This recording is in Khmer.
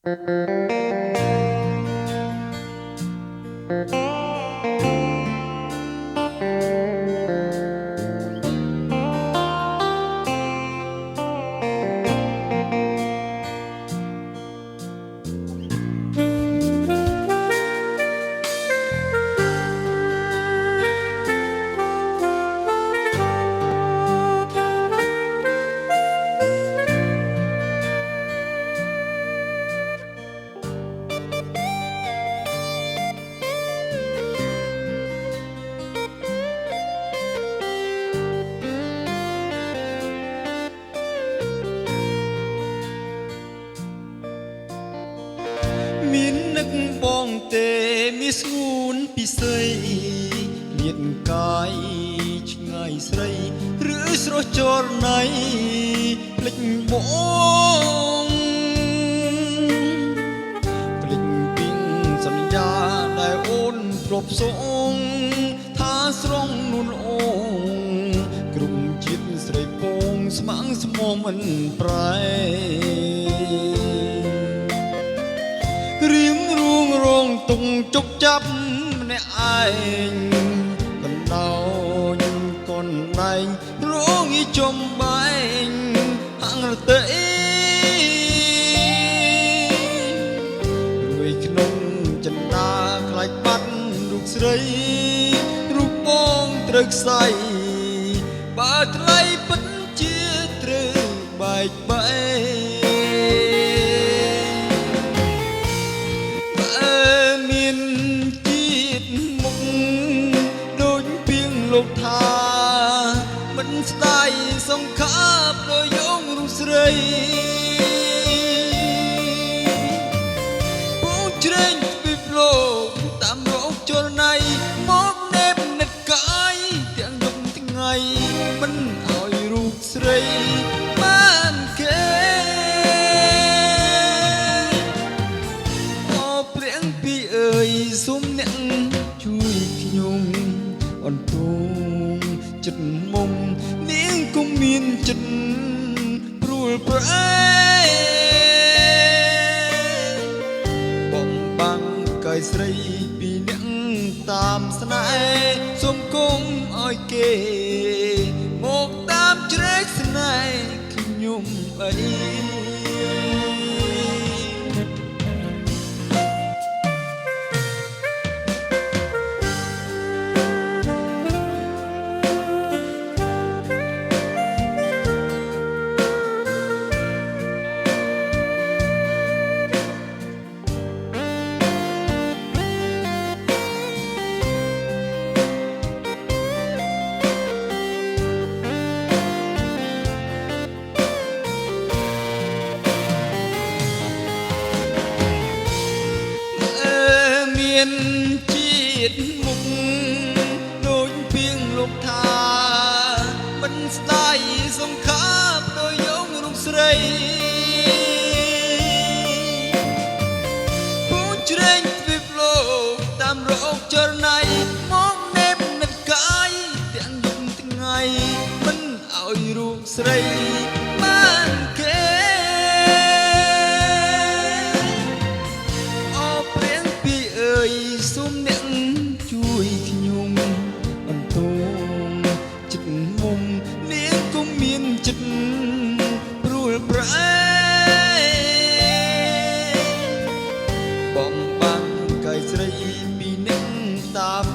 មាននឹកបងទេមានស្ងួនពិសេសមានកាយឆ្ងាយស្រីឬស្រស់ចរណៃភ្លេចបងភ្លេចពីងសន្យាដែលអូនធ្លាប់សងថាស្រងនួនអូនគ្រប់ជាតិស្រីពងស្មាំងស្មោះមិនប្រែរៀមរួងរងទុងជុកចាប់ម្នាក់ឯងកណ្ដោញកូនដែងរងីចំបែងហាងរទេរួយក្នុងចិន្តាខ្លាចបាត់រូបស្រីរូបបងត្រូវខ្សែបើថ្លៃពិតជាត្រូវបែកបែកលោកថាមិនស្ដាយសង្ខាបដោយយងរូបស្រីពូជ្រែងពីផ្លោកតាមរកចលណៃមកនេបនិតកាយទាំងយប់ថ្ងៃមិនឲ្យរូបស្រីបានគេអរព្រាំងពីអើយសុំអ្នកជួយខ្ញុំអន្ទងចិត្តមុំនាងគុំមានចិត្តព្រួលប្រែបំបាំងកាយស្រីពីអ្នកតាមស្នេហ៍សុំគុំឲ្យគេមកតាមជ្រែកស្នេហ៍ខ្ញុំអីមានជាតិមុខដូចពីងលោកថាមិនស្ដាយសង្ខាបដោយយងរូបស្រីពូជ្រែងពីផ្លោកតាមរកចរណៃមកនេបនិតកាយទាំងយប់ថ្ងៃមិនឲ្យរូបស្រីបានគេសុំអ្នកជួយខ្ញុំអន្ទងចិត្តមុំនាងគុំមានចិត្តព្រួលប្រែបំបាំងកាយស្រីពីអ្នកតាម